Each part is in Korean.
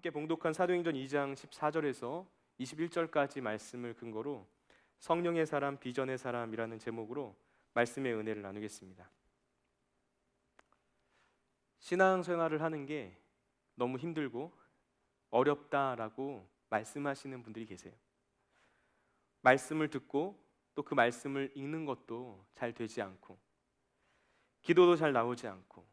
함께 봉독한 사도행전 2장 14절에서 21절까지 말씀을 근거로 성령의 사람, 비전의 사람이라는 제목으로 말씀의 은혜를 나누겠습니다. 신앙생활을 하는 게 너무 힘들고 어렵다라고 말씀하시는 분들이 계세요. 말씀을 듣고 또 그 말씀을 읽는 것도 잘 되지 않고, 기도도 잘 나오지 않고,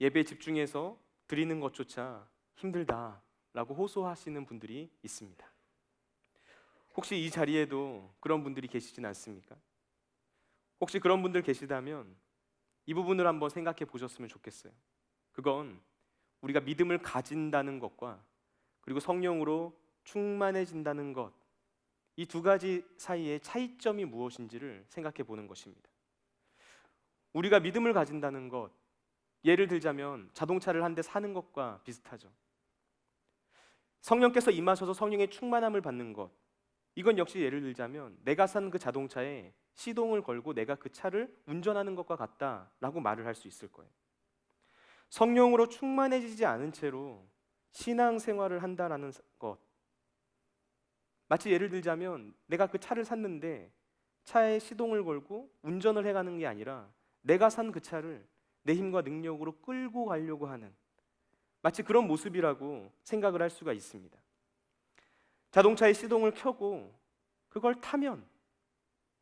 예배에 집중해서 드리는 것조차 힘들다라고 호소하시는 분들이 있습니다. 혹시 이 자리에도 그런 분들이 계시진 않습니까? 혹시 그런 분들 계시다면 이 부분을 한번 생각해 보셨으면 좋겠어요. 그건 우리가 믿음을 가진다는 것과 그리고 성령으로 충만해진다는 것, 이 두 가지 사이의 차이점이 무엇인지를 생각해 보는 것입니다. 우리가 믿음을 가진다는 것, 예를 들자면 자동차를 한 대 사는 것과 비슷하죠. 성령께서 임하셔서 성령의 충만함을 받는 것, 이건 역시 예를 들자면 내가 산 그 자동차에 시동을 걸고 내가 그 차를 운전하는 것과 같다라고 말을 할 수 있을 거예요. 성령으로 충만해지지 않은 채로 신앙생활을 한다라는 것, 마치 예를 들자면 내가 그 차를 샀는데 차에 시동을 걸고 운전을 해가는 게 아니라 내가 산 그 차를 내 힘과 능력으로 끌고 가려고 하는, 마치 그런 모습이라고 생각을 할 수가 있습니다. 자동차의 시동을 켜고 그걸 타면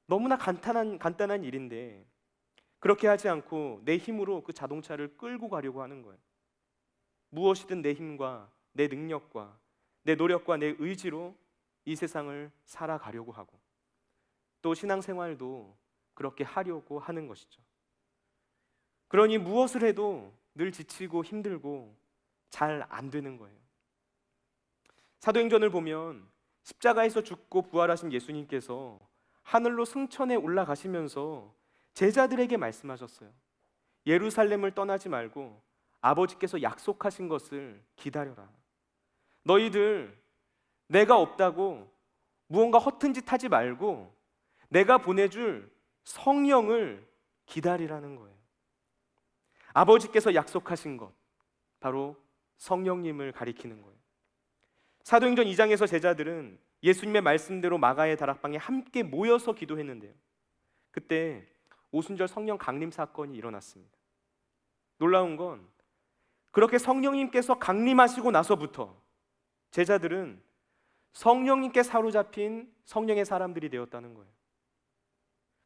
너무나 간단한 일인데 그렇게 하지 않고 내 힘으로 그 자동차를 끌고 가려고 하는 거예요. 무엇이든 내 힘과 내 능력과 내 노력과 내 의지로 이 세상을 살아가려고 하고, 또 신앙생활도 그렇게 하려고 하는 것이죠. 그러니 무엇을 해도 늘 지치고 힘들고 잘 안 되는 거예요. 사도행전을 보면 십자가에서 죽고 부활하신 예수님께서 하늘로 승천해 올라가시면서 제자들에게 말씀하셨어요. 예루살렘을 떠나지 말고 아버지께서 약속하신 것을 기다려라. 너희들 내가 없다고 무언가 허튼 짓 하지 말고 내가 보내줄 성령을 기다리라는 거예요. 아버지께서 약속하신 것, 바로 성령님을 가리키는 거예요. 사도행전 2장에서 제자들은 예수님의 말씀대로 마가의 다락방에 함께 모여서 기도했는데요, 그때 오순절 성령 강림 사건이 일어났습니다. 놀라운 건 그렇게 성령님께서 강림하시고 나서부터 제자들은 성령님께 사로잡힌 성령의 사람들이 되었다는 거예요.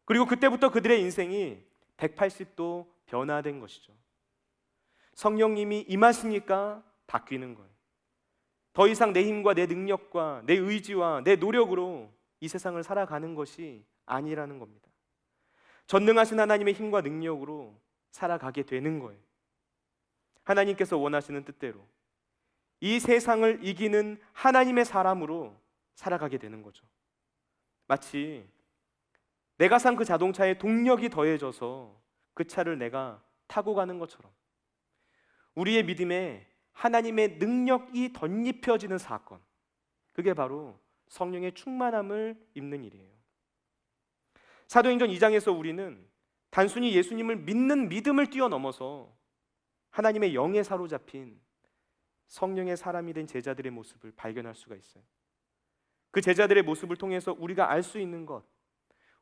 그리고 그때부터 그들의 인생이 180도 변화된 것이죠. 성령님이 임하시니까 바뀌는 거예요. 더 이상 내 힘과 내 능력과 내 의지와 내 노력으로 이 세상을 살아가는 것이 아니라는 겁니다. 전능하신 하나님의 힘과 능력으로 살아가게 되는 거예요. 하나님께서 원하시는 뜻대로 이 세상을 이기는 하나님의 사람으로 살아가게 되는 거죠. 마치 내가 산 그 자동차에 동력이 더해져서 그 차를 내가 타고 가는 것처럼 우리의 믿음에 하나님의 능력이 덧입혀지는 사건, 그게 바로 성령의 충만함을 입는 일이에요. 사도행전 2장에서 우리는 단순히 예수님을 믿는 믿음을 뛰어넘어서 하나님의 영에 사로잡힌 성령의 사람이 된 제자들의 모습을 발견할 수가 있어요. 그 제자들의 모습을 통해서 우리가 알 수 있는 것,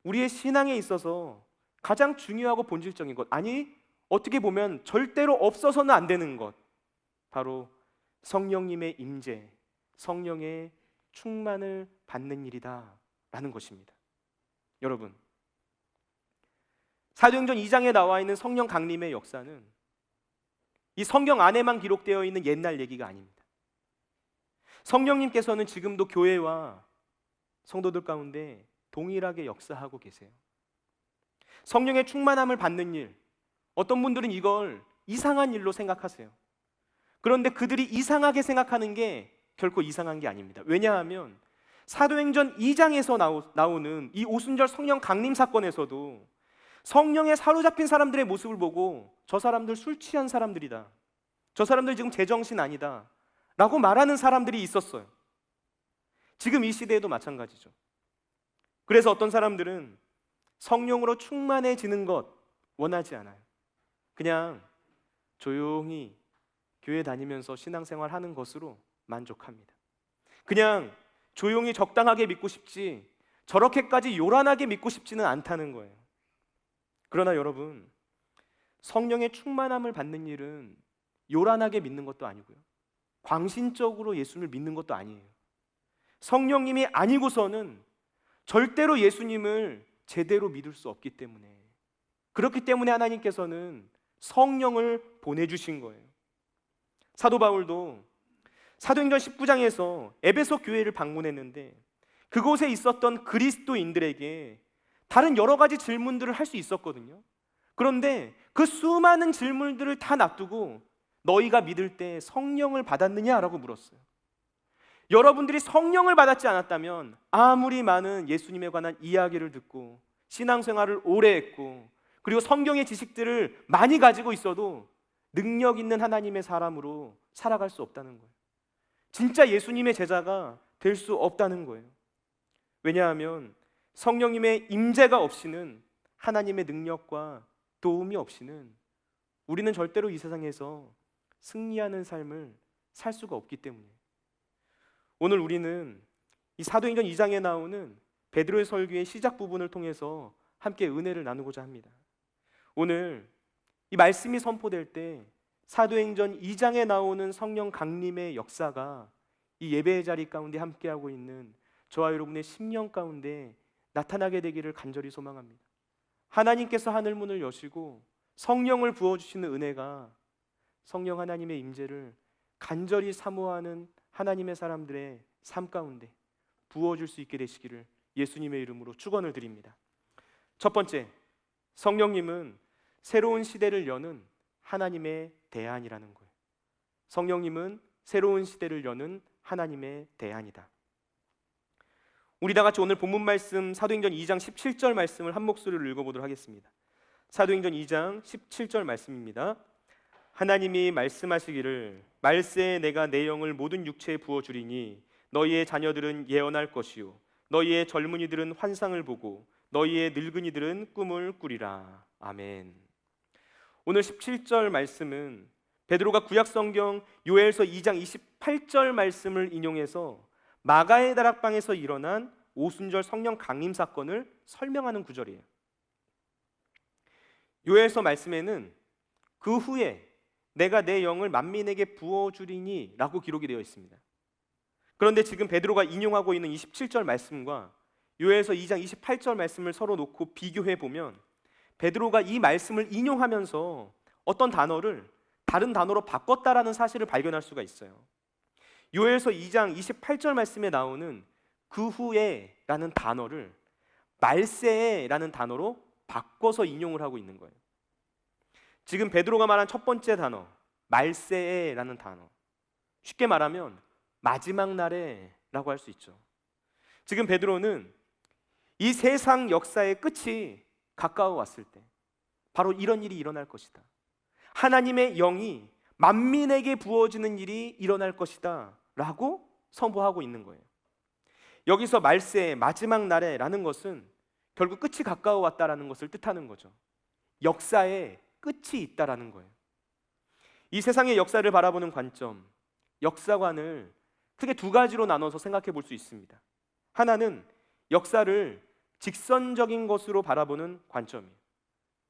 우리의 신앙에 있어서 가장 중요하고 본질적인 것, 아니 어떻게 보면 절대로 없어서는 안 되는 것, 바로 성령님의 임재, 성령의 충만을 받는 일이다라는 것입니다. 여러분, 사도행전 2장에 나와 있는 성령 강림의 역사는 이 성경 안에만 기록되어 있는 옛날 얘기가 아닙니다. 성령님께서는 지금도 교회와 성도들 가운데 동일하게 역사하고 계세요. 성령의 충만함을 받는 일, 어떤 분들은 이걸 이상한 일로 생각하세요. 그런데 그들이 이상하게 생각하는 게 결코 이상한 게 아닙니다. 왜냐하면 사도행전 2장에서 나오는 이 오순절 성령 강림 사건에서도 성령에 사로잡힌 사람들의 모습을 보고 저 사람들 술 취한 사람들이다, 저 사람들 지금 제정신 아니다 라고 말하는 사람들이 있었어요. 지금 이 시대에도 마찬가지죠. 그래서 어떤 사람들은 성령으로 충만해지는 것 원하지 않아요. 그냥 조용히 교회 다니면서 신앙생활 하는 것으로 만족합니다. 그냥 조용히 적당하게 믿고 싶지 저렇게까지 요란하게 믿고 싶지는 않다는 거예요. 그러나 여러분, 성령의 충만함을 받는 일은 요란하게 믿는 것도 아니고요, 광신적으로 예수님을 믿는 것도 아니에요. 성령님이 아니고서는 절대로 예수님을 제대로 믿을 수 없기 때문에, 그렇기 때문에 하나님께서는 성령을 보내주신 거예요. 사도 바울도 사도행전 19장에서 에베소 교회를 방문했는데 그곳에 있었던 그리스도인들에게 다른 여러 가지 질문들을 할 수 있었거든요. 그런데 그 수많은 질문들을 다 놔두고 너희가 믿을 때 성령을 받았느냐라고 물었어요. 여러분들이 성령을 받았지 않았다면 아무리 많은 예수님에 관한 이야기를 듣고 신앙생활을 오래 했고 그리고 성경의 지식들을 많이 가지고 있어도 능력 있는 하나님의 사람으로 살아갈 수 없다는 거예요. 진짜 예수님의 제자가 될 수 없다는 거예요. 왜냐하면 성령님의 임재가 없이는, 하나님의 능력과 도움이 없이는 우리는 절대로 이 세상에서 승리하는 삶을 살 수가 없기 때문이에요. 오늘 우리는 이 사도행전 2장에 나오는 베드로의 설교의 시작 부분을 통해서 함께 은혜를 나누고자 합니다. 오늘 이 말씀이 선포될 때 사도행전 2장에 나오는 성령 강림의 역사가 이 예배의 자리 가운데 함께하고 있는 저와 여러분의 심령 가운데 나타나게 되기를 간절히 소망합니다. 하나님께서 하늘문을 여시고 성령을 부어주시는 은혜가 성령 하나님의 임재를 간절히 사모하는 하나님의 사람들의 삶 가운데 부어줄 수 있게 되시기를 예수님의 이름으로 축원을 드립니다. 첫 번째, 성령님은 새로운 시대를 여는 하나님의 대안이라는 거예요. 성령님은 새로운 시대를 여는 하나님의 대안이다. 우리 다 같이 오늘 본문 말씀 사도행전 2장 17절 말씀을 한 목소리로 읽어보도록 하겠습니다. 사도행전 2장 17절 말씀입니다. 하나님이 말씀하시기를 말세에 내가 내 영을 모든 육체에 부어주리니 너희의 자녀들은 예언할 것이요 너희의 젊은이들은 환상을 보고 너희의 늙은이들은 꿈을 꾸리라. 아멘. 오늘 17절 말씀은 베드로가 구약성경 요엘서 2장 28절 말씀을 인용해서 마가의 다락방에서 일어난 오순절 성령 강림 사건을 설명하는 구절이에요. 요엘서 말씀에는 그 후에 내가 내 영을 만민에게 부어주리니 라고 기록이 되어 있습니다. 그런데 지금 베드로가 인용하고 있는 27절 말씀과 요엘서 2장 28절 말씀을 서로 놓고 비교해 보면 베드로가 이 말씀을 인용하면서 어떤 단어를 다른 단어로 바꿨다라는 사실을 발견할 수가 있어요. 요엘서 2장 28절 말씀에 나오는 그 후에 라는 단어를 말세에 라는 단어로 바꿔서 인용을 하고 있는 거예요. 지금 베드로가 말한 첫 번째 단어 말세에 라는 단어, 쉽게 말하면 마지막 날에 라고 할 수 있죠. 지금 베드로는 이 세상 역사의 끝이 가까워 왔을 때 바로 이런 일이 일어날 것이다, 하나님의 영이 만민에게 부어지는 일이 일어날 것이다 라고 선포하고 있는 거예요. 여기서 말세, 마지막 날에 라는 것은 결국 끝이 가까워 왔다라는 것을 뜻하는 거죠. 역사의 끝이 있다라는 거예요. 이 세상의 역사를 바라보는 관점, 역사관을 크게 두 가지로 나눠서 생각해 볼 수 있습니다. 하나는 역사를 직선적인 것으로 바라보는 관점이에요.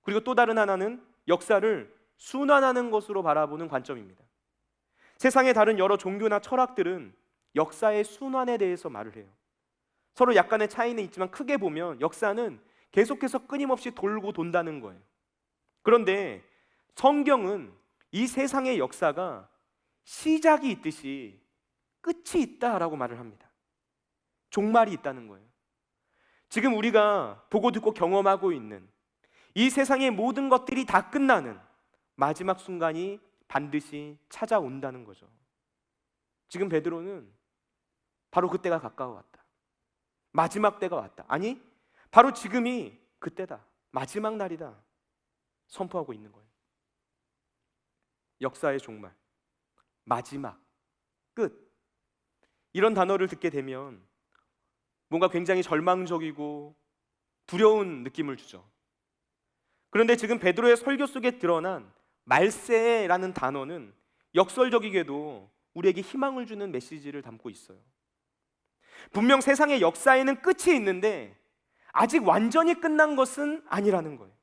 그리고 또 다른 하나는 역사를 순환하는 것으로 바라보는 관점입니다. 세상의 다른 여러 종교나 철학들은 역사의 순환에 대해서 말을 해요. 서로 약간의 차이는 있지만 크게 보면 역사는 계속해서 끊임없이 돌고 돈다는 거예요. 그런데 성경은 이 세상의 역사가 시작이 있듯이 끝이 있다라고 말을 합니다. 종말이 있다는 거예요. 지금 우리가 보고 듣고 경험하고 있는 이 세상의 모든 것들이 다 끝나는 마지막 순간이 반드시 찾아온다는 거죠. 지금 베드로는 바로 그때가 가까워 왔다, 마지막 때가 왔다, 아니 바로 지금이 그때다, 마지막 날이다 선포하고 있는 거예요. 역사의 종말, 마지막, 끝, 이런 단어를 듣게 되면 뭔가 굉장히 절망적이고 두려운 느낌을 주죠. 그런데 지금 베드로의 설교 속에 드러난 말세라는 단어는 역설적이게도 우리에게 희망을 주는 메시지를 담고 있어요. 분명 세상의 역사에는 끝이 있는데 아직 완전히 끝난 것은 아니라는 거예요.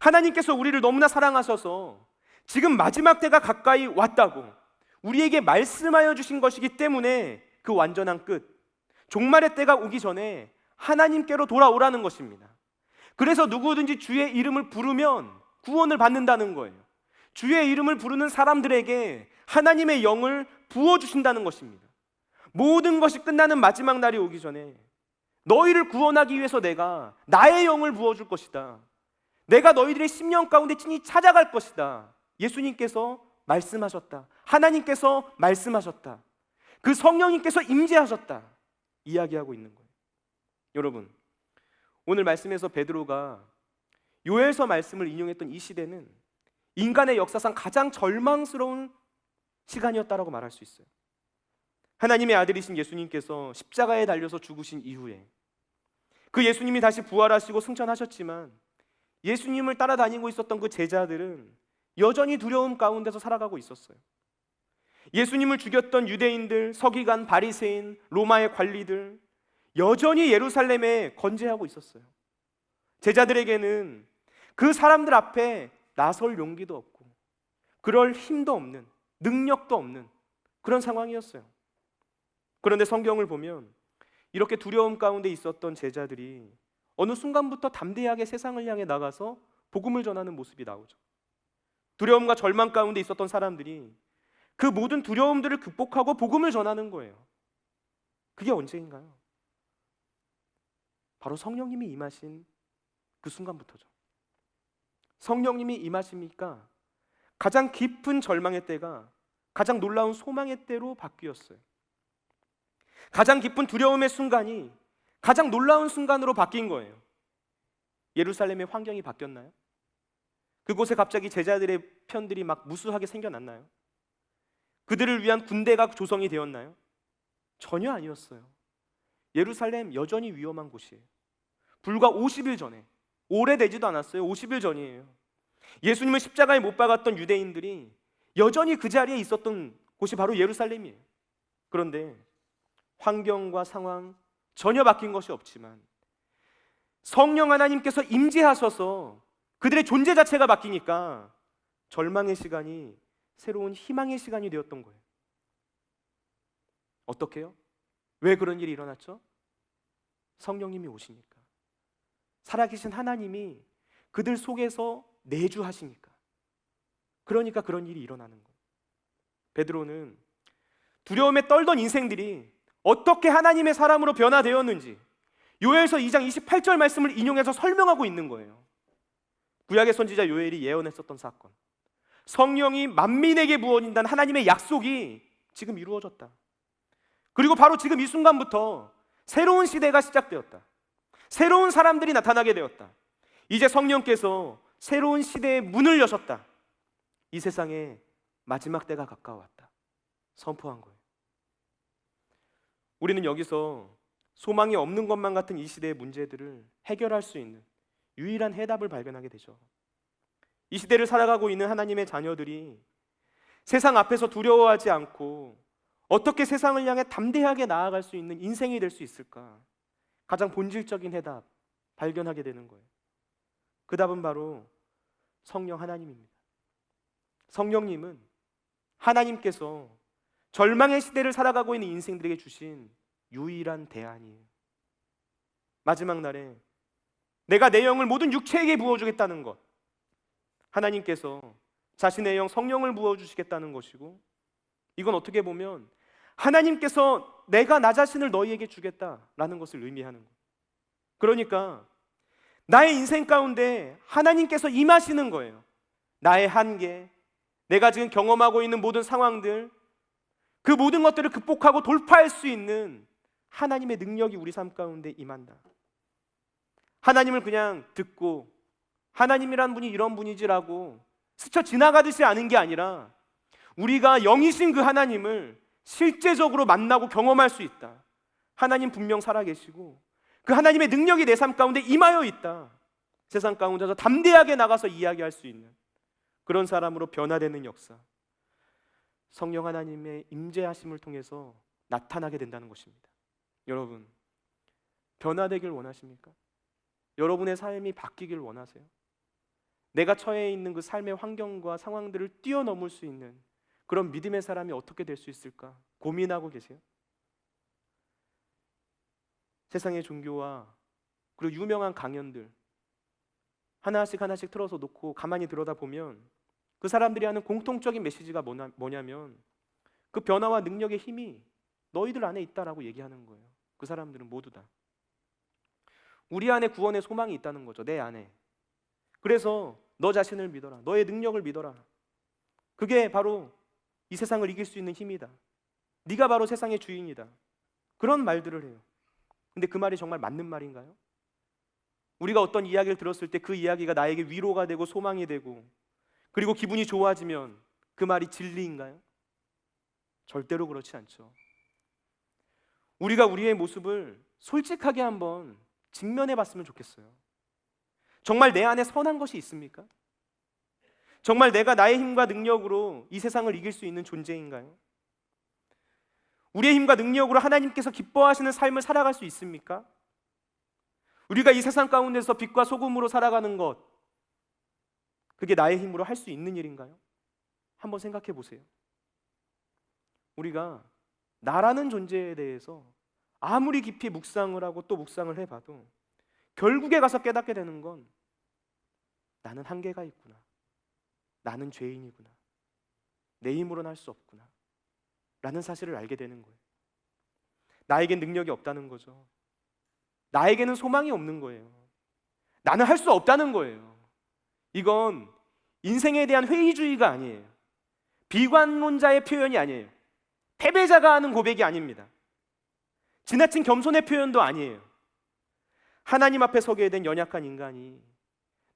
하나님께서 우리를 너무나 사랑하셔서 지금 마지막 때가 가까이 왔다고 우리에게 말씀하여 주신 것이기 때문에 그 완전한 끝, 종말의 때가 오기 전에 하나님께로 돌아오라는 것입니다. 그래서 누구든지 주의 이름을 부르면 구원을 받는다는 거예요. 주의 이름을 부르는 사람들에게 하나님의 영을 부어주신다는 것입니다. 모든 것이 끝나는 마지막 날이 오기 전에 너희를 구원하기 위해서 내가 나의 영을 부어줄 것이다. 내가 너희들의 심령 가운데 친히 찾아갈 것이다. 예수님께서 말씀하셨다. 하나님께서 말씀하셨다. 그 성령님께서 임재하셨다. 이야기하고 있는 거예요. 여러분, 오늘 말씀에서 베드로가 요엘서 말씀을 인용했던 이 시대는 인간의 역사상 가장 절망스러운 시간이었다라고 말할 수 있어요. 하나님의 아들이신 예수님께서 십자가에 달려서 죽으신 이후에 그 예수님이 다시 부활하시고 승천하셨지만 예수님을 따라다니고 있었던 그 제자들은 여전히 두려움 가운데서 살아가고 있었어요. 예수님을 죽였던 유대인들, 서기관, 바리새인, 로마의 관리들 여전히 예루살렘에 건재하고 있었어요. 제자들에게는 그 사람들 앞에 나설 용기도 없고 그럴 힘도 없는, 능력도 없는 그런 상황이었어요. 그런데 성경을 보면 이렇게 두려움 가운데 있었던 제자들이 어느 순간부터 담대하게 세상을 향해 나가서 복음을 전하는 모습이 나오죠. 두려움과 절망 가운데 있었던 사람들이 그 모든 두려움들을 극복하고 복음을 전하는 거예요. 그게 언제인가요? 바로 성령님이 임하신 그 순간부터죠. 성령님이 임하시니까 가장 깊은 절망의 때가 가장 놀라운 소망의 때로 바뀌었어요. 가장 깊은 두려움의 순간이 가장 놀라운 순간으로 바뀐 거예요. 예루살렘의 환경이 바뀌었나요? 그곳에 갑자기 제자들의 편들이 막 무수하게 생겨났나요? 그들을 위한 군대가 조성이 되었나요? 전혀 아니었어요. 예루살렘 여전히 위험한 곳이에요. 불과 50일 전에, 오래되지도 않았어요. 50일 전이에요. 예수님을 십자가에 못 박았던 유대인들이 여전히 그 자리에 있었던 곳이 바로 예루살렘이에요. 그런데 환경과 상황 전혀 바뀐 것이 없지만 성령 하나님께서 임재하셔서 그들의 존재 자체가 바뀌니까 절망의 시간이 새로운 희망의 시간이 되었던 거예요. 어떻게요? 왜 그런 일이 일어났죠? 성령님이 오시니까, 살아계신 하나님이 그들 속에서 내주하시니까, 그러니까 그런 일이 일어나는 거예요. 베드로는 두려움에 떨던 인생들이 어떻게 하나님의 사람으로 변화되었는지 요엘서 2장 28절 말씀을 인용해서 설명하고 있는 거예요. 구약의 선지자 요엘이 예언했었던 사건, 성령이 만민에게 부어진다는 하나님의 약속이 지금 이루어졌다. 그리고 바로 지금 이 순간부터 새로운 시대가 시작되었다. 새로운 사람들이 나타나게 되었다. 이제 성령께서 새로운 시대의 문을 여셨다. 이 세상에 마지막 때가 가까워왔다. 선포한 거예요. 우리는 여기서 소망이 없는 것만 같은 이 시대의 문제들을 해결할 수 있는 유일한 해답을 발견하게 되죠. 이 시대를 살아가고 있는 하나님의 자녀들이 세상 앞에서 두려워하지 않고 어떻게 세상을 향해 담대하게 나아갈 수 있는 인생이 될 수 있을까? 가장 본질적인 해답 발견하게 되는 거예요. 그 답은 바로 성령 하나님입니다. 성령님은 하나님께서 절망의 시대를 살아가고 있는 인생들에게 주신 유일한 대안이에요. 마지막 날에 내가 내 영을 모든 육체에게 부어주겠다는 것, 하나님께서 자신의 영 성령을 부어주시겠다는 것이고, 이건 어떻게 보면 하나님께서 내가 나 자신을 너희에게 주겠다라는 것을 의미하는 거예요. 그러니까 나의 인생 가운데 하나님께서 임하시는 거예요. 나의 한계, 내가 지금 경험하고 있는 모든 상황들, 그 모든 것들을 극복하고 돌파할 수 있는 하나님의 능력이 우리 삶 가운데 임한다. 하나님을 그냥 듣고 하나님이란 분이 이런 분이지라고 스쳐 지나가듯이 아는 게 아니라 우리가 영이신 그 하나님을 실제적으로 만나고 경험할 수 있다. 하나님 분명 살아계시고 그 하나님의 능력이 내 삶 가운데 임하여 있다. 세상 가운데서 담대하게 나가서 이야기할 수 있는 그런 사람으로 변화되는 역사. 성령 하나님의 임재하심을 통해서 나타나게 된다는 것입니다. 여러분, 변화되길 원하십니까? 여러분의 삶이 바뀌길 원하세요? 내가 처해 있는 그 삶의 환경과 상황들을 뛰어넘을 수 있는 그런 믿음의 사람이 어떻게 될 수 있을까 고민하고 계세요? 세상의 종교와 그리고 유명한 강연들 하나씩 틀어서 놓고 가만히 들여다보면 그 사람들이 하는 공통적인 메시지가 뭐냐면 그 변화와 능력의 힘이 너희들 안에 있다라고 얘기하는 거예요. 그 사람들은 모두 다 우리 안에 구원의 소망이 있다는 거죠. 내 안에. 그래서 너 자신을 믿어라. 너의 능력을 믿어라. 그게 바로 이 세상을 이길 수 있는 힘이다. 네가 바로 세상의 주인이다. 그런 말들을 해요. 근데 그 말이 정말 맞는 말인가요? 우리가 어떤 이야기를 들었을 때 그 이야기가 나에게 위로가 되고 소망이 되고 그리고 기분이 좋아지면 그 말이 진리인가요? 절대로 그렇지 않죠. 우리가 우리의 모습을 솔직하게 한번 직면해 봤으면 좋겠어요. 정말 내 안에 선한 것이 있습니까? 정말 내가 나의 힘과 능력으로 이 세상을 이길 수 있는 존재인가요? 우리의 힘과 능력으로 하나님께서 기뻐하시는 삶을 살아갈 수 있습니까? 우리가 이 세상 가운데서 빛과 소금으로 살아가는 것, 그게 나의 힘으로 할 수 있는 일인가요? 한번 생각해 보세요. 우리가 나라는 존재에 대해서 아무리 깊이 묵상을 하고 또 묵상을 해봐도 결국에 가서 깨닫게 되는 건 나는 한계가 있구나. 나는 죄인이구나. 내 힘으로는 할 수 없구나. 라는 사실을 알게 되는 거예요. 나에겐 능력이 없다는 거죠. 나에게는 소망이 없는 거예요. 나는 할 수 없다는 거예요. 이건 인생에 대한 회의주의가 아니에요. 비관론자의 표현이 아니에요. 패배자가 하는 고백이 아닙니다. 지나친 겸손의 표현도 아니에요. 하나님 앞에 서게 된 연약한 인간이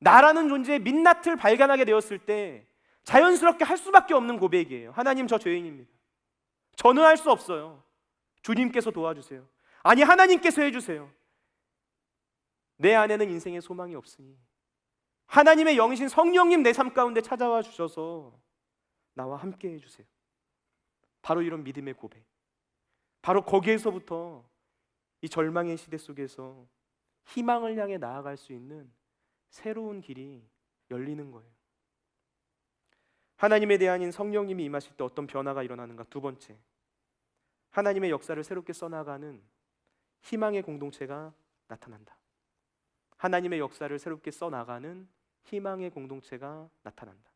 나라는 존재의 민낯을 발견하게 되었을 때 자연스럽게 할 수밖에 없는 고백이에요. 하나님, 저 죄인입니다. 저는 할 수 없어요. 주님께서 도와주세요. 아니, 하나님께서 해주세요. 내 안에는 인생의 소망이 없으니 하나님의 영이신 성령님 내 삶 가운데 찾아와 주셔서 나와 함께 해주세요. 바로 이런 믿음의 고백, 바로 거기에서부터 이 절망의 시대 속에서 희망을 향해 나아갈 수 있는 새로운 길이 열리는 거예요. 하나님에 대한 성령님이 임하실 때 어떤 변화가 일어나는가? 두 번째, 하나님의 역사를 새롭게 써나가는 희망의 공동체가 나타난다. 하나님의 역사를 새롭게 써나가는 희망의 공동체가 나타난다.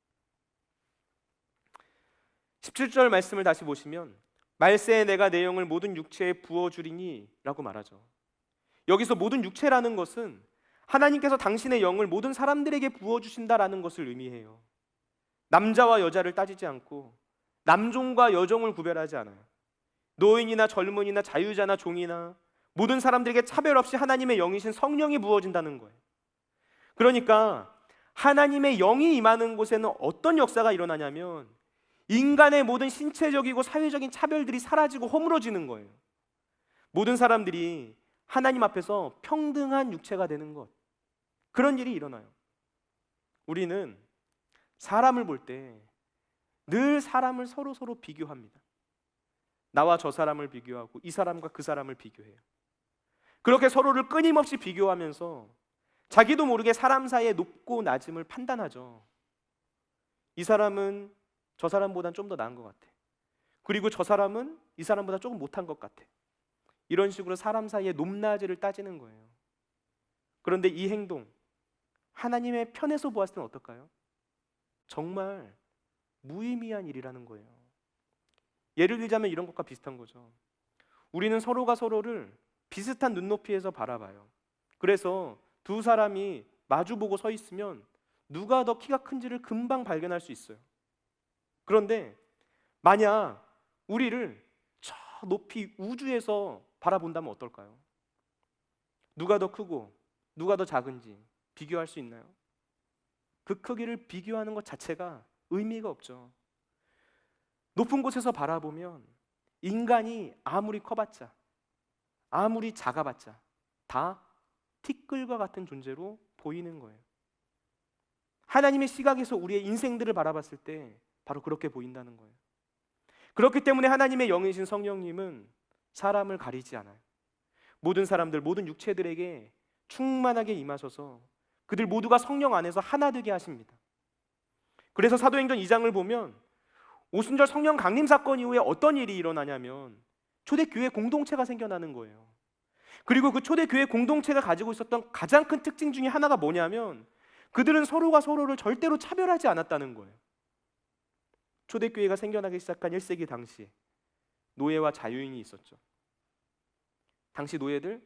17절 말씀을 다시 보시면 말세에 내가 내 영을 모든 육체에 부어주리니 라고 말하죠. 여기서 모든 육체라는 것은 하나님께서 당신의 영을 모든 사람들에게 부어주신다라는 것을 의미해요. 남자와 여자를 따지지 않고 남종과 여종을 구별하지 않아요. 노인이나 젊은이나 자유자나 종이나 모든 사람들에게 차별 없이 하나님의 영이신 성령이 부어진다는 거예요. 그러니까 하나님의 영이 임하는 곳에는 어떤 역사가 일어나냐면 인간의 모든 신체적이고 사회적인 차별들이 사라지고 허물어지는 거예요. 모든 사람들이 하나님 앞에서 평등한 육체가 되는 것, 그런 일이 일어나요. 우리는 사람을 볼 때 늘 사람을 서로 비교합니다. 나와 저 사람을 비교하고 이 사람과 그 사람을 비교해요. 그렇게 서로를 끊임없이 비교하면서 자기도 모르게 사람 사이의 높고 낮음을 판단하죠. 이 사람은 저 사람보단 좀 더 나은 것 같아. 그리고 저 사람은 이 사람보다 조금 못한 것 같아. 이런 식으로 사람 사이의 높낮이를 따지는 거예요. 그런데 이 행동, 하나님의 편에서 보았을 때는 어떨까요? 정말 무의미한 일이라는 거예요. 예를 들자면 이런 것과 비슷한 거죠. 우리는 서로가 서로를 비슷한 눈높이에서 바라봐요. 그래서 두 사람이 마주보고 서 있으면 누가 더 키가 큰지를 금방 발견할 수 있어요. 그런데 만약 우리를 저 높이 우주에서 바라본다면 어떨까요? 누가 더 크고 누가 더 작은지 비교할 수 있나요? 그 크기를 비교하는 것 자체가 의미가 없죠. 높은 곳에서 바라보면 인간이 아무리 커봤자, 아무리 작아봤자 다 티끌과 같은 존재로 보이는 거예요. 하나님의 시각에서 우리의 인생들을 바라봤을 때 바로 그렇게 보인다는 거예요. 그렇기 때문에 하나님의 영이신 성령님은 사람을 가리지 않아요. 모든 사람들, 모든 육체들에게 충만하게 임하셔서 그들 모두가 성령 안에서 하나 되게 하십니다. 그래서 사도행전 2장을 보면 오순절 성령 강림 사건 이후에 어떤 일이 일어나냐면 초대교회 공동체가 생겨나는 거예요. 그리고 그 초대교회 공동체가 가지고 있었던 가장 큰 특징 중에 하나가 뭐냐면 그들은 서로가 서로를 절대로 차별하지 않았다는 거예요. 초대교회가 생겨나기 시작한 1세기 당시에 노예와 자유인이 있었죠. 당시 노예들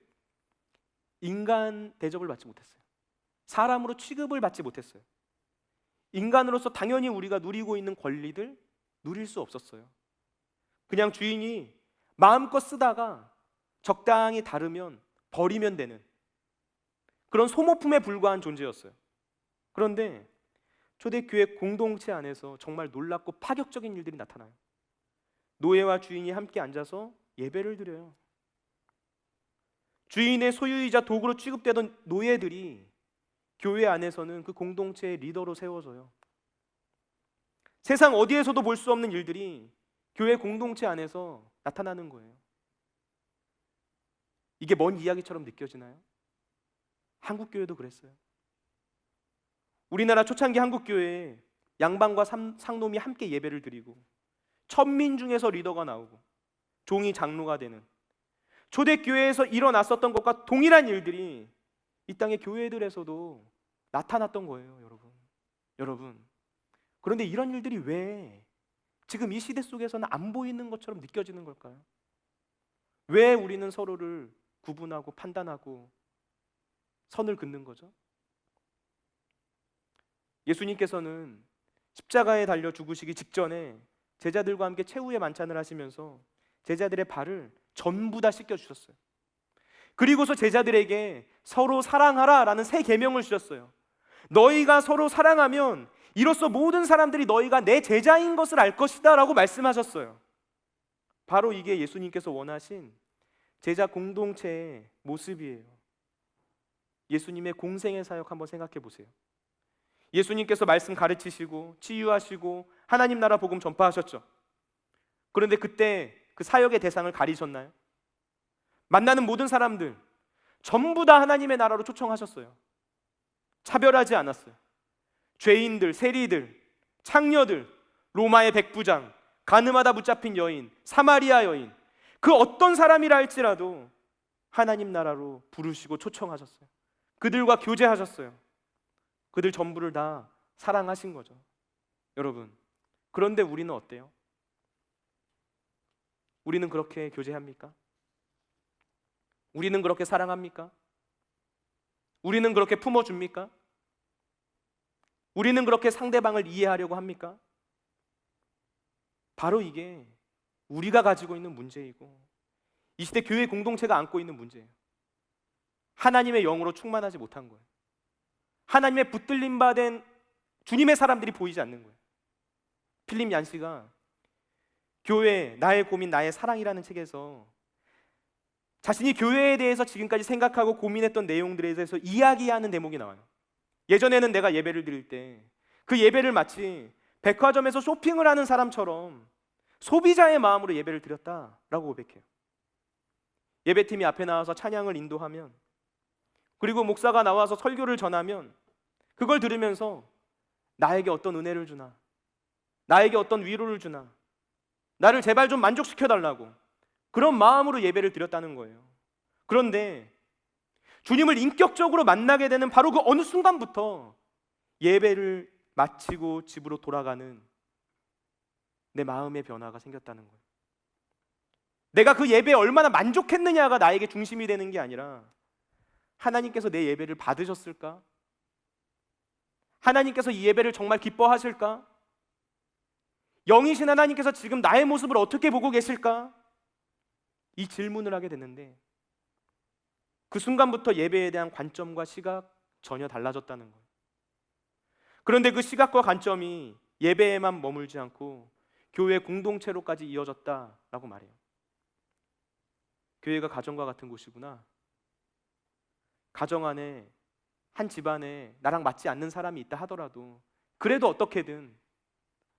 인간 대접을 받지 못했어요. 사람으로 취급을 받지 못했어요. 인간으로서 당연히 우리가 누리고 있는 권리들 누릴 수 없었어요. 그냥 주인이 마음껏 쓰다가 적당히 다르면 버리면 되는 그런 소모품에 불과한 존재였어요. 그런데 초대교회 공동체 안에서 정말 놀랍고 파격적인 일들이 나타나요. 노예와 주인이 함께 앉아서 예배를 드려요. 주인의 소유이자 도구로 취급되던 노예들이 교회 안에서는 그 공동체의 리더로 세워져요. 세상 어디에서도 볼 수 없는 일들이 교회 공동체 안에서 나타나는 거예요. 이게 먼 이야기처럼 느껴지나요? 한국교회도 그랬어요. 우리나라 초창기 한국교회에 양반과 상놈이 함께 예배를 드리고 천민 중에서 리더가 나오고 종이 장로가 되는 초대교회에서 일어났었던 것과 동일한 일들이 이 땅의 교회들에서도 나타났던 거예요, 여러분. 그런데 이런 일들이 왜 지금 이 시대 속에서는 안 보이는 것처럼 느껴지는 걸까요? 왜 우리는 서로를 구분하고 판단하고 선을 긋는 거죠? 예수님께서는 십자가에 달려 죽으시기 직전에 제자들과 함께 최후의 만찬을 하시면서 제자들의 발을 전부 다 씻겨주셨어요. 그리고서 제자들에게 서로 사랑하라 라는 새 계명을 주셨어요. 너희가 서로 사랑하면 이로써 모든 사람들이 너희가 내 제자인 것을 알 것이다 라고 말씀하셨어요. 바로 이게 예수님께서 원하신 제자 공동체의 모습이에요. 예수님의 공생의 사역 한번 생각해 보세요. 예수님께서 말씀 가르치시고 치유하시고 하나님 나라 복음 전파하셨죠. 그런데 그때 그 사역의 대상을 가리셨나요? 만나는 모든 사람들 전부 다 하나님의 나라로 초청하셨어요. 차별하지 않았어요. 죄인들, 세리들, 창녀들, 로마의 백부장, 가늠하다 붙잡힌 여인, 사마리아 여인, 그 어떤 사람이라 할지라도 하나님 나라로 부르시고 초청하셨어요. 그들과 교제하셨어요. 그들 전부를 다 사랑하신 거죠. 여러분, 그런데 우리는 어때요? 우리는 그렇게 교제합니까? 우리는 그렇게 사랑합니까? 우리는 그렇게 품어줍니까? 우리는 그렇게 상대방을 이해하려고 합니까? 바로 이게 우리가 가지고 있는 문제이고 이 시대 교회 공동체가 안고 있는 문제예요. 하나님의 영으로 충만하지 못한 거예요. 하나님의 붙들림 받은 주님의 사람들이 보이지 않는 거예요. 필립 얀시가 교회, 나의 고민, 나의 사랑이라는 책에서 자신이 교회에 대해서 지금까지 생각하고 고민했던 내용들에 대해서 이야기하는 대목이 나와요. 예전에는 내가 예배를 드릴 때 그 예배를 마치 백화점에서 쇼핑을 하는 사람처럼 소비자의 마음으로 예배를 드렸다라고 고백해요. 예배팀이 앞에 나와서 찬양을 인도하면, 그리고 목사가 나와서 설교를 전하면 그걸 들으면서 나에게 어떤 은혜를 주나, 나에게 어떤 위로를 주나, 나를 제발 좀 만족시켜달라고 그런 마음으로 예배를 드렸다는 거예요. 그런데 주님을 인격적으로 만나게 되는 바로 그 어느 순간부터 예배를 마치고 집으로 돌아가는 내 마음의 변화가 생겼다는 거예요. 내가 그 예배에 얼마나 만족했느냐가 나에게 중심이 되는 게 아니라 하나님께서 내 예배를 받으셨을까? 하나님께서 이 예배를 정말 기뻐하실까? 영이신 하나님께서 지금 나의 모습을 어떻게 보고 계실까? 이 질문을 하게 됐는데 그 순간부터 예배에 대한 관점과 시각 전혀 달라졌다는 거예요. 그런데 그 시각과 관점이 예배에만 머물지 않고 교회 공동체로까지 이어졌다라고 말해요. 교회가 가정과 같은 곳이구나. 가정 안에 한 집안에 나랑 맞지 않는 사람이 있다 하더라도 그래도 어떻게든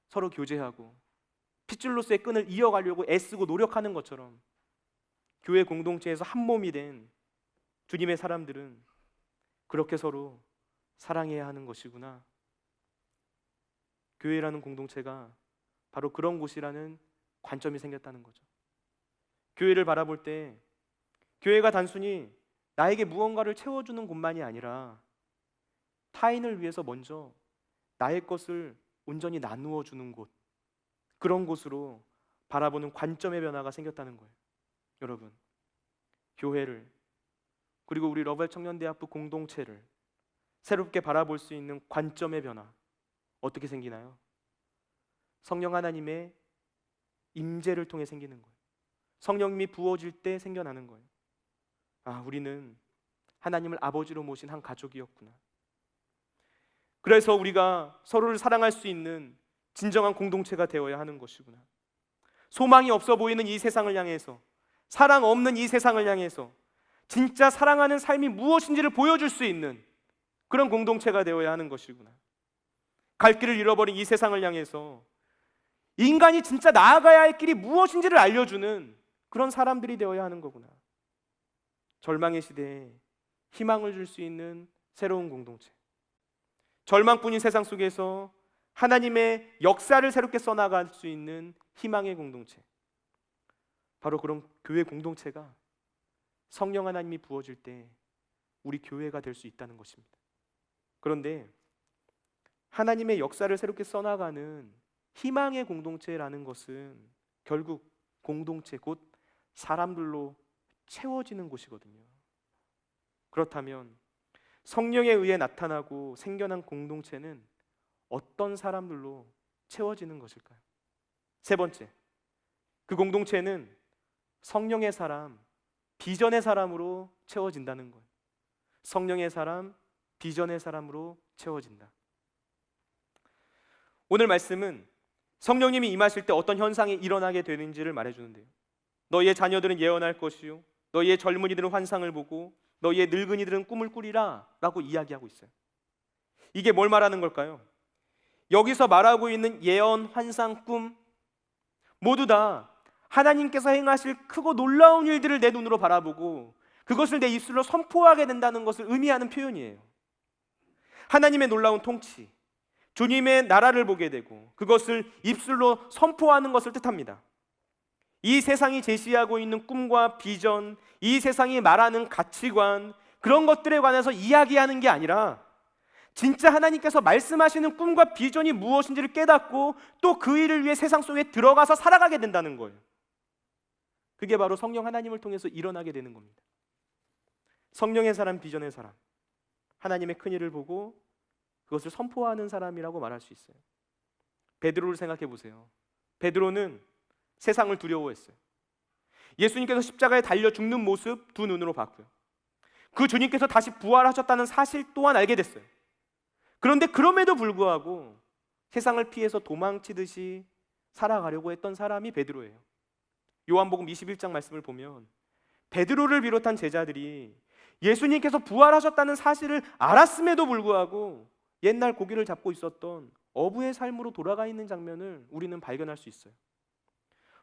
서로 교제하고 핏줄로서의 끈을 이어가려고 애쓰고 노력하는 것처럼 교회 공동체에서 한 몸이 된 주님의 사람들은 그렇게 서로 사랑해야 하는 것이구나. 교회라는 공동체가 바로 그런 곳이라는 관점이 생겼다는 거죠. 교회를 바라볼 때 교회가 단순히 나에게 무언가를 채워주는 곳만이 아니라 타인을 위해서 먼저 나의 것을 온전히 나누어 주는 곳, 그런 곳으로 바라보는 관점의 변화가 생겼다는 거예요. 여러분, 교회를 그리고 우리 러브의 청년대학부 공동체를 새롭게 바라볼 수 있는 관점의 변화 어떻게 생기나요? 성령 하나님의 임재를 통해 생기는 거예요. 성령님이 부어질 때 생겨나는 거예요. 아, 우리는 하나님을 아버지로 모신 한 가족이었구나. 그래서 우리가 서로를 사랑할 수 있는 진정한 공동체가 되어야 하는 것이구나. 소망이 없어 보이는 이 세상을 향해서, 사랑 없는 이 세상을 향해서 진짜 사랑하는 삶이 무엇인지를 보여줄 수 있는 그런 공동체가 되어야 하는 것이구나. 갈 길을 잃어버린 이 세상을 향해서 인간이 진짜 나아가야 할 길이 무엇인지를 알려주는 그런 사람들이 되어야 하는 거구나. 절망의 시대에 희망을 줄 수 있는 새로운 공동체, 절망뿐인 세상 속에서 하나님의 역사를 새롭게 써나갈 수 있는 희망의 공동체, 바로 그런 교회 공동체가 성령 하나님이 부어질 때 우리 교회가 될 수 있다는 것입니다. 그런데 하나님의 역사를 새롭게 써나가는 희망의 공동체라는 것은 결국 공동체, 곧 사람들로 채워지는 곳이거든요. 그렇다면 성령에 의해 나타나고 생겨난 공동체는 어떤 사람들로 채워지는 것일까요? 세 번째, 그 공동체는 성령의 사람, 비전의 사람으로 채워진다는 거예요. 성령의 사람, 비전의 사람으로 채워진다. 오늘 말씀은 성령님이 임하실 때 어떤 현상이 일어나게 되는지를 말해주는데요. 너희의 자녀들은 예언할 것이요, 너희의 젊은이들은 환상을 보고 너희의 늙은이들은 꿈을 꾸리라 라고 이야기하고 있어요. 이게 뭘 말하는 걸까요? 여기서 말하고 있는 예언, 환상, 꿈 모두 다 하나님께서 행하실 크고 놀라운 일들을 내 눈으로 바라보고 그것을 내 입술로 선포하게 된다는 것을 의미하는 표현이에요. 하나님의 놀라운 통치, 주님의 나라를 보게 되고 그것을 입술로 선포하는 것을 뜻합니다. 이 세상이 제시하고 있는 꿈과 비전, 이 세상이 말하는 가치관, 그런 것들에 관해서 이야기하는 게 아니라 진짜 하나님께서 말씀하시는 꿈과 비전이 무엇인지를 깨닫고 또 그 일을 위해 세상 속에 들어가서 살아가게 된다는 거예요. 그게 바로 성령 하나님을 통해서 일어나게 되는 겁니다. 성령의 사람, 비전의 사람, 하나님의 큰 일을 보고 그것을 선포하는 사람이라고 말할 수 있어요. 베드로를 생각해 보세요. 베드로는 세상을 두려워했어요. 예수님께서 십자가에 달려 죽는 모습 두 눈으로 봤고요. 그 주님께서 다시 부활하셨다는 사실 또한 알게 됐어요. 그런데 그럼에도 불구하고 세상을 피해서 도망치듯이 살아가려고 했던 사람이 베드로예요. 요한복음 21장 말씀을 보면 베드로를 비롯한 제자들이 예수님께서 부활하셨다는 사실을 알았음에도 불구하고 옛날 고기를 잡고 있었던 어부의 삶으로 돌아가 있는 장면을 우리는 발견할 수 있어요.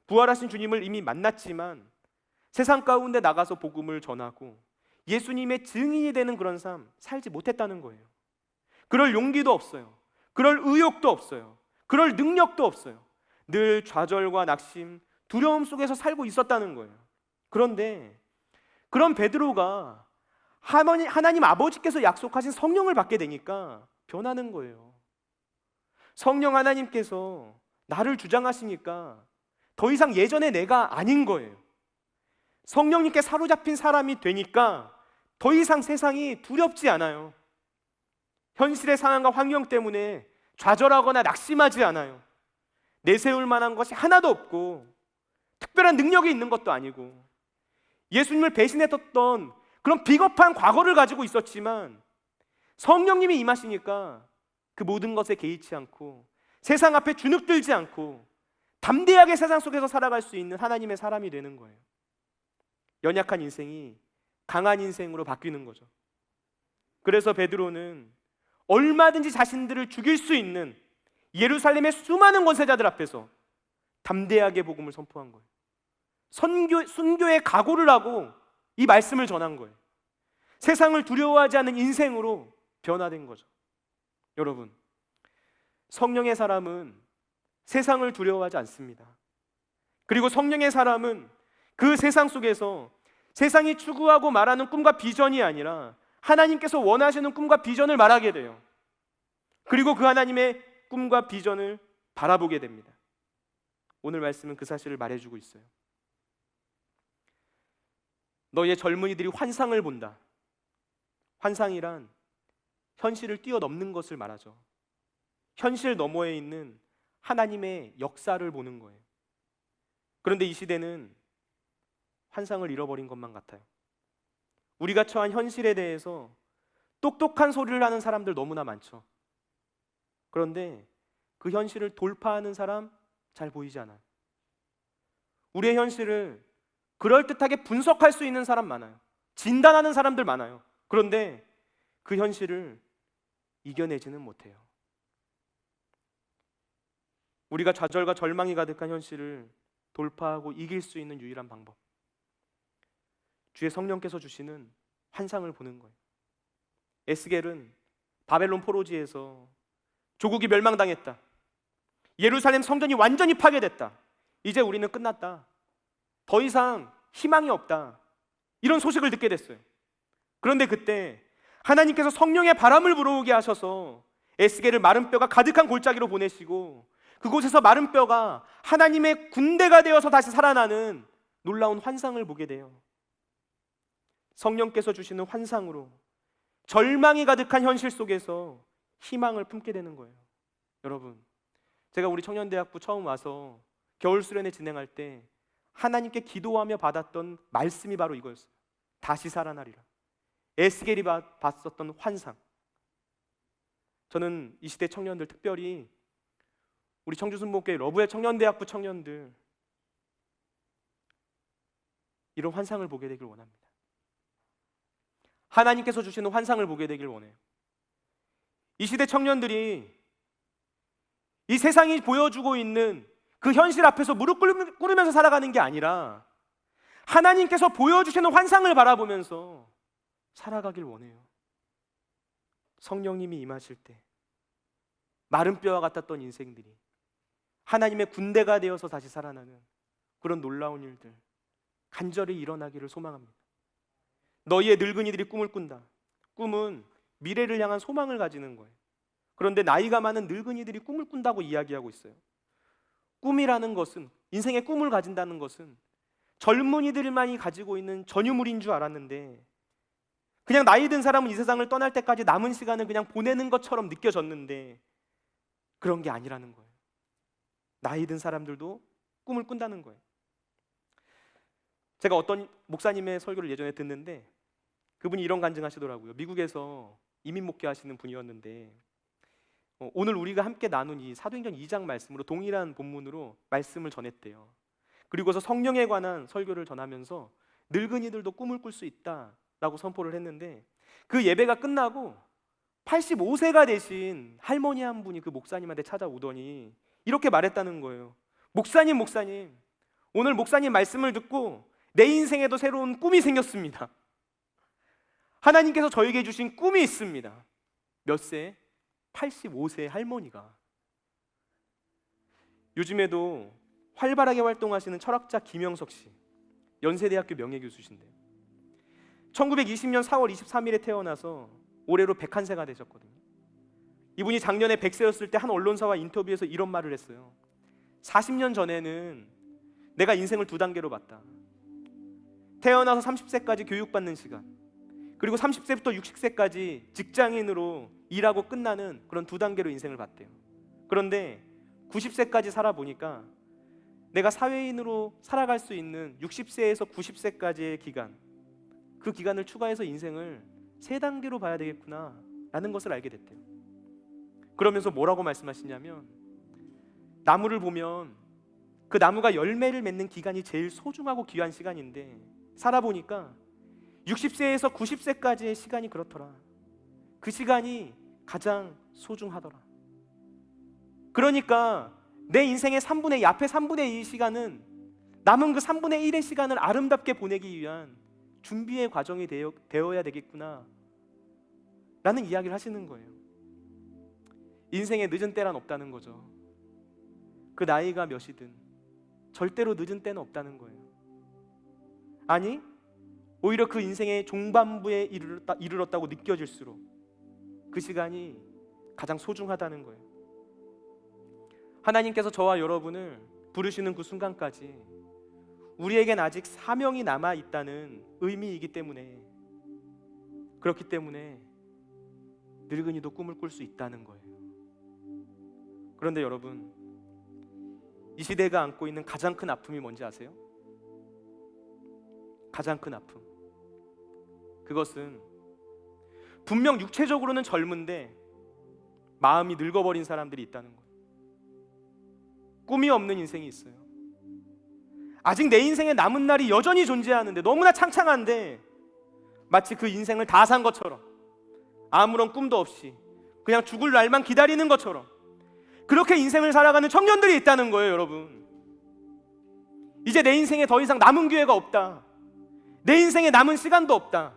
부활하신 주님을 이미 만났지만 세상 가운데 나가서 복음을 전하고 예수님의 증인이 되는 그런 삶 살지 못했다는 거예요. 그럴 용기도 없어요. 그럴 의욕도 없어요. 그럴 능력도 없어요. 늘 좌절과 낙심, 두려움 속에서 살고 있었다는 거예요. 그런데 그런 베드로가 하나님 아버지께서 약속하신 성령을 받게 되니까 변하는 거예요. 성령 하나님께서 나를 주장하시니까 더 이상 예전의 내가 아닌 거예요. 성령님께 사로잡힌 사람이 되니까 더 이상 세상이 두렵지 않아요. 현실의 상황과 환경 때문에 좌절하거나 낙심하지 않아요. 내세울 만한 것이 하나도 없고 특별한 능력이 있는 것도 아니고 예수님을 배신했던 그런 비겁한 과거를 가지고 있었지만 성령님이 임하시니까 그 모든 것에 개의치 않고 세상 앞에 주눅들지 않고 담대하게 세상 속에서 살아갈 수 있는 하나님의 사람이 되는 거예요. 연약한 인생이 강한 인생으로 바뀌는 거죠. 그래서 베드로는 얼마든지 자신들을 죽일 수 있는 예루살렘의 수많은 권세자들 앞에서 담대하게 복음을 선포한 거예요. 순교의 각오를 하고 이 말씀을 전한 거예요. 세상을 두려워하지 않는 인생으로 변화된 거죠. 여러분, 성령의 사람은 세상을 두려워하지 않습니다. 그리고 성령의 사람은 그 세상 속에서 세상이 추구하고 말하는 꿈과 비전이 아니라 하나님께서 원하시는 꿈과 비전을 말하게 돼요. 그리고 그 하나님의 꿈과 비전을 바라보게 됩니다. 오늘 말씀은 그 사실을 말해주고 있어요. 너희의 젊은이들이 환상을 본다. 환상이란 현실을 뛰어넘는 것을 말하죠. 현실 너머에 있는 하나님의 역사를 보는 거예요. 그런데 이 시대는 환상을 잃어버린 것만 같아요. 우리가 처한 현실에 대해서 똑똑한 소리를 하는 사람들 너무나 많죠. 그런데 그 현실을 돌파하는 사람 잘 보이지 않아요. 우리의 현실을 그럴듯하게 분석할 수 있는 사람 많아요. 진단하는 사람들 많아요. 그런데 그 현실을 이겨내지는 못해요. 우리가 좌절과 절망이 가득한 현실을 돌파하고 이길 수 있는 유일한 방법, 주의 성령께서 주시는 환상을 보는 거예요. 에스겔은 바벨론 포로지에서 조국이 멸망당했다. 예루살렘 성전이 완전히 파괴됐다. 이제 우리는 끝났다. 더 이상 희망이 없다. 이런 소식을 듣게 됐어요. 그런데 그때 하나님께서 성령의 바람을 불어오게 하셔서 에스겔을 마른 뼈가 가득한 골짜기로 보내시고 그곳에서 마른 뼈가 하나님의 군대가 되어서 다시 살아나는 놀라운 환상을 보게 돼요. 성령께서 주시는 환상으로 절망이 가득한 현실 속에서 희망을 품게 되는 거예요. 여러분, 제가 우리 청년대학부 처음 와서 겨울 수련회 진행할 때 하나님께 기도하며 받았던 말씀이 바로 이거였어요. 다시 살아나리라. 에스겔이 봤었던 환상. 저는 이 시대 청년들, 특별히 우리 청주순복교회 러브의 청년대학부 청년들, 이런 환상을 보게 되길 원합니다. 하나님께서 주시는 환상을 보게 되길 원해요. 이 시대 청년들이 이 세상이 보여주고 있는 그 현실 앞에서 무릎 꿇으면서 살아가는 게 아니라 하나님께서 보여주시는 환상을 바라보면서 살아가길 원해요. 성령님이 임하실 때 마른 뼈와 같았던 인생들이 하나님의 군대가 되어서 다시 살아나는 그런 놀라운 일들 간절히 일어나기를 소망합니다. 너희의 늙은이들이 꿈을 꾼다. 꿈은 미래를 향한 소망을 가지는 거예요. 그런데 나이가 많은 늙은이들이 꿈을 꾼다고 이야기하고 있어요. 꿈이라는 것은, 인생의 꿈을 가진다는 것은 젊은이들만이 가지고 있는 전유물인 줄 알았는데, 그냥 나이 든 사람은 이 세상을 떠날 때까지 남은 시간을 그냥 보내는 것처럼 느껴졌는데 그런 게 아니라는 거예요. 나이 든 사람들도 꿈을 꾼다는 거예요. 제가 어떤 목사님의 설교를 예전에 듣는데 그분이 이런 간증하시더라고요. 미국에서 이민 목회하시는 분이었는데 오늘 우리가 함께 나눈 이 사도행전 2장 말씀으로 동일한 본문으로 말씀을 전했대요. 그리고서 성령에 관한 설교를 전하면서 늙은이들도 꿈을 꿀 수 있다라고 선포를 했는데, 그 예배가 끝나고 85세가 되신 할머니 한 분이 그 목사님한테 찾아오더니 이렇게 말했다는 거예요. 목사님, 오늘 목사님 말씀을 듣고 내 인생에도 새로운 꿈이 생겼습니다. 하나님께서 저에게 주신 꿈이 있습니다. 몇 세? 85세 할머니가. 요즘에도 활발하게 활동하시는 철학자 김영석 씨, 연세대학교 명예교수신데요. 1920년 4월 23일에 태어나서 올해로 101세가 되셨거든요. 이분이 작년에 100세였을 때 한 언론사와 인터뷰에서 이런 말을 했어요. 40년 전에는 내가 인생을 2단계로 봤다. 태어나서 30세까지 교육받는 시간, 그리고 30세부터 60세까지 직장인으로 일하고 끝나는 그런 2단계로 인생을 봤대요. 그런데 90세까지 살아보니까 내가 사회인으로 살아갈 수 있는 60세에서 90세까지의 기간, 그 기간을 추가해서 인생을 3단계로 봐야 되겠구나 라는 것을 알게 됐대요. 그러면서 뭐라고 말씀하시냐면, 나무를 보면 그 나무가 열매를 맺는 기간이 제일 소중하고 귀한 시간인데 살아보니까 60세에서 90세까지의 시간이 그렇더라. 그 시간이 가장 소중하더라. 그러니까 내 인생의 3분의 2, 앞에 3분의 2 시간은, 남은 그 3분의 1의 시간을 아름답게 보내기 위한 준비의 과정이 되어야 되겠구나 라는 이야기를 하시는 거예요. 인생에 늦은 때란 없다는 거죠. 그 나이가 몇이든 절대로 늦은 때는 없다는 거예요. 아니, 오히려 그 인생의 종반부에 이르렀다고 느껴질수록 그 시간이 가장 소중하다는 거예요. 하나님께서 저와 여러분을 부르시는 그 순간까지 우리에겐 아직 사명이 남아있다는 의미이기 때문에, 그렇기 때문에 늙은이도 꿈을 꿀 수 있다는 거예요. 그런데 여러분, 이 시대가 안고 있는 가장 큰 아픔이 뭔지 아세요? 가장 큰 아픔, 그것은 분명 육체적으로는 젊은데 마음이 늙어버린 사람들이 있다는 거예요. 꿈이 없는 인생이 있어요. 아직 내 인생에 남은 날이 여전히 존재하는데, 너무나 창창한데 마치 그 인생을 다 산 것처럼, 아무런 꿈도 없이 그냥 죽을 날만 기다리는 것처럼 그렇게 인생을 살아가는 청년들이 있다는 거예요. 여러분, 이제 내 인생에 더 이상 남은 기회가 없다, 내 인생에 남은 시간도 없다,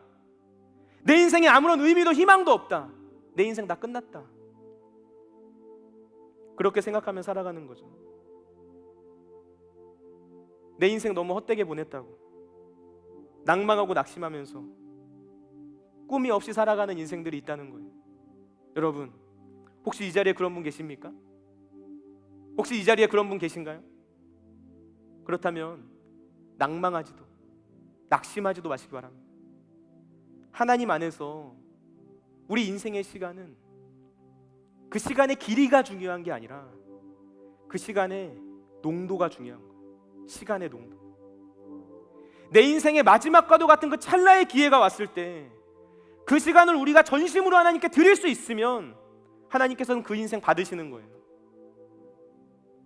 내 인생에 아무런 의미도 희망도 없다, 내 인생 다 끝났다, 그렇게 생각하며 살아가는 거죠. 내 인생 너무 헛되게 보냈다고 낭망하고 낙심하면서 꿈이 없이 살아가는 인생들이 있다는 거예요. 여러분, 혹시 이 자리에 그런 분 계십니까? 혹시 이 자리에 그런 분 계신가요? 그렇다면 낭망하지도 낙심하지도 마시기 바랍니다. 하나님 안에서 우리 인생의 시간은 그 시간의 길이가 중요한 게 아니라 그 시간의 농도가 중요한 거예요. 시간의 농도. 내 인생의 마지막과도 같은 그 찰나의 기회가 왔을 때 그 시간을 우리가 전심으로 하나님께 드릴 수 있으면 하나님께서는 그 인생 받으시는 거예요.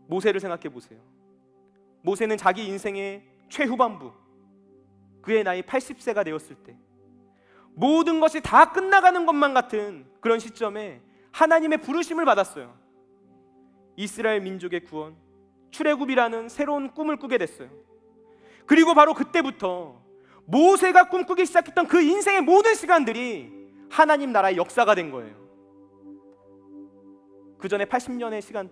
모세를 생각해 보세요. 모세는 자기 인생의 최후반부, 그의 나이 80세가 되었을 때 모든 것이 다 끝나가는 것만 같은 그런 시점에 하나님의 부르심을 받았어요. 이스라엘 민족의 구원, 출애굽이라는 새로운 꿈을 꾸게 됐어요. 그리고 바로 그때부터 모세가 꿈꾸기 시작했던 그 인생의 모든 시간들이 하나님 나라의 역사가 된 거예요. 그 전에 80년의 시간,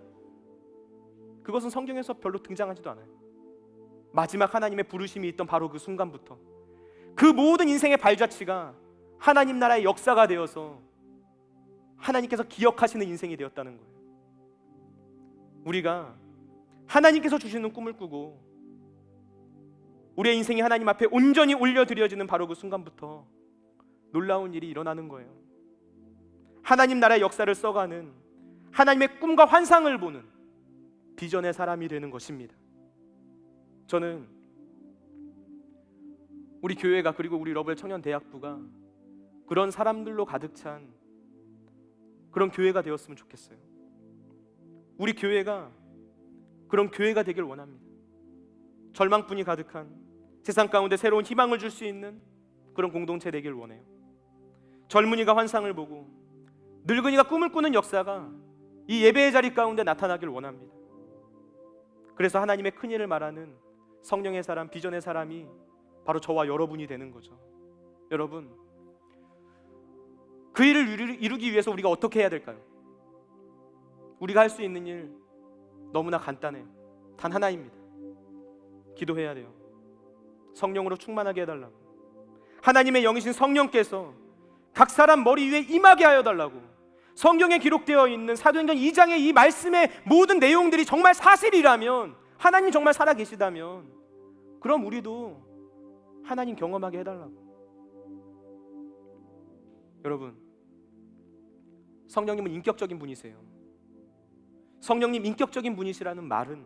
그것은 성경에서 별로 등장하지도 않아요. 마지막 하나님의 부르심이 있던 바로 그 순간부터 그 모든 인생의 발자취가 하나님 나라의 역사가 되어서 하나님께서 기억하시는 인생이 되었다는 거예요. 우리가 하나님께서 주시는 꿈을 꾸고 우리의 인생이 하나님 앞에 온전히 올려드려지는 바로 그 순간부터 놀라운 일이 일어나는 거예요. 하나님 나라의 역사를 써가는, 하나님의 꿈과 환상을 보는 비전의 사람이 되는 것입니다. 저는 우리 교회가, 그리고 우리 러블 청년대학부가 그런 사람들로 가득 찬 그런 교회가 되었으면 좋겠어요. 우리 교회가 그런 교회가 되길 원합니다. 절망뿐이 가득한, 세상 가운데 새로운 희망을 줄 수 있는 그런 공동체 되길 원해요. 젊은이가 환상을 보고 늙은이가 꿈을 꾸는 역사가 이 예배의 자리 가운데 나타나길 원합니다. 그래서 하나님의 큰일을 말하는 성령의 사람, 비전의 사람이 바로 저와 여러분이 되는 거죠. 여러분, 그 일을 이루기 위해서 우리가 어떻게 해야 될까요? 우리가 할 수 있는 일 너무나 간단해요. 단 하나입니다. 기도해야 돼요. 성령으로 충만하게 해달라고, 하나님의 영이신 성령께서 각 사람 머리 위에 임하게 하여 달라고. 성경에 기록되어 있는 사도행전 2장의 이 말씀의 모든 내용들이 정말 사실이라면, 하나님 정말 살아계시다면, 그럼 우리도 하나님 경험하게 해달라고. 여러분, 성령님은 인격적인 분이세요. 성령님 인격적인 분이시라는 말은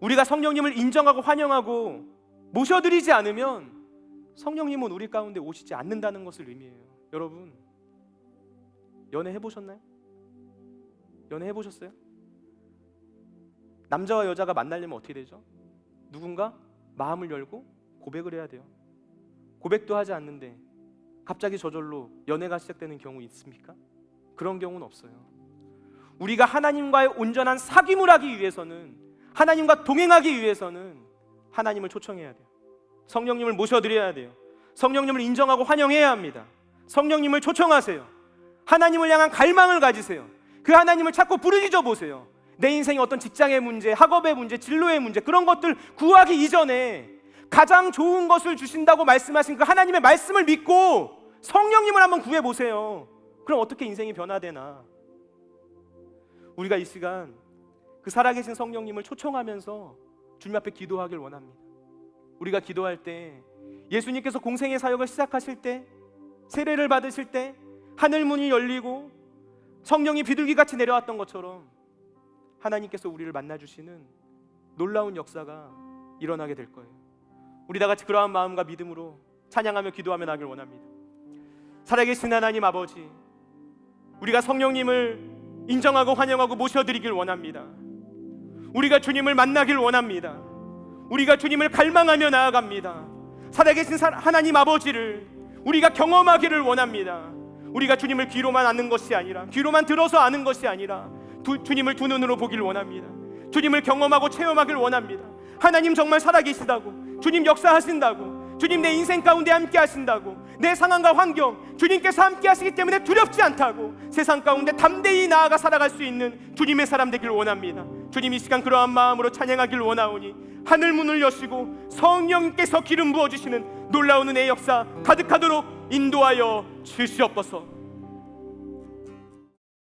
우리가 성령님을 인정하고 환영하고 모셔드리지 않으면 성령님은 우리 가운데 오시지 않는다는 것을 의미해요. 여러분, 연애 해보셨나요? 연애 해보셨어요? 남자와 여자가 만나려면 어떻게 되죠? 누군가 마음을 열고 고백을 해야 돼요. 고백도 하지 않는데 갑자기 저절로 연애가 시작되는 경우 있습니까? 그런 경우는 없어요. 우리가 하나님과의 온전한 사귐을 하기 위해서는, 하나님과 동행하기 위해서는 하나님을 초청해야 돼요. 성령님을 모셔드려야 돼요. 성령님을 인정하고 환영해야 합니다. 성령님을 초청하세요. 하나님을 향한 갈망을 가지세요. 그 하나님을 찾고 부르짖어 보세요. 내 인생의 어떤 직장의 문제, 학업의 문제, 진로의 문제, 그런 것들 구하기 이전에 가장 좋은 것을 주신다고 말씀하신 그 하나님의 말씀을 믿고 성령님을 한번 구해보세요. 그럼 어떻게 인생이 변화되나? 우리가 이 시간 그 살아계신 성령님을 초청하면서 주님 앞에 기도하길 원합니다. 우리가 기도할 때, 예수님께서 공생의 사역을 시작하실 때, 세례를 받으실 때 하늘 문이 열리고 성령이 비둘기같이 내려왔던 것처럼 하나님께서 우리를 만나주시는 놀라운 역사가 일어나게 될 거예요. 우리 다 같이 그러한 마음과 믿음으로 찬양하며 기도하며 나길 원합니다. 살아계신 하나님 아버지, 우리가 성령님을 인정하고 환영하고 모셔드리길 원합니다. 우리가 주님을 만나길 원합니다. 우리가 주님을 갈망하며 나아갑니다. 살아계신 하나님 아버지를 우리가 경험하기를 원합니다. 우리가 주님을 귀로만 아는 것이 아니라, 귀로만 들어서 아는 것이 아니라 주님을 두 눈으로 보길 원합니다. 주님을 경험하고 체험하길 원합니다. 하나님 정말 살아계시다고, 주님 역사하신다고, 주님 내 인생 가운데 함께 하신다고, 내 상황과 환경 주님께서 함께 하시기 때문에 두렵지 않다고 세상 가운데 담대히 나아가 살아갈 수 있는 주님의 사람 되길 원합니다. 주님, 이 시간 그러한 마음으로 찬양하길 원하오니 하늘 문을 여시고 성령께서 기름 부어주시는 놀라운 은혜의 역사 가득하도록 인도하여 주시옵소서.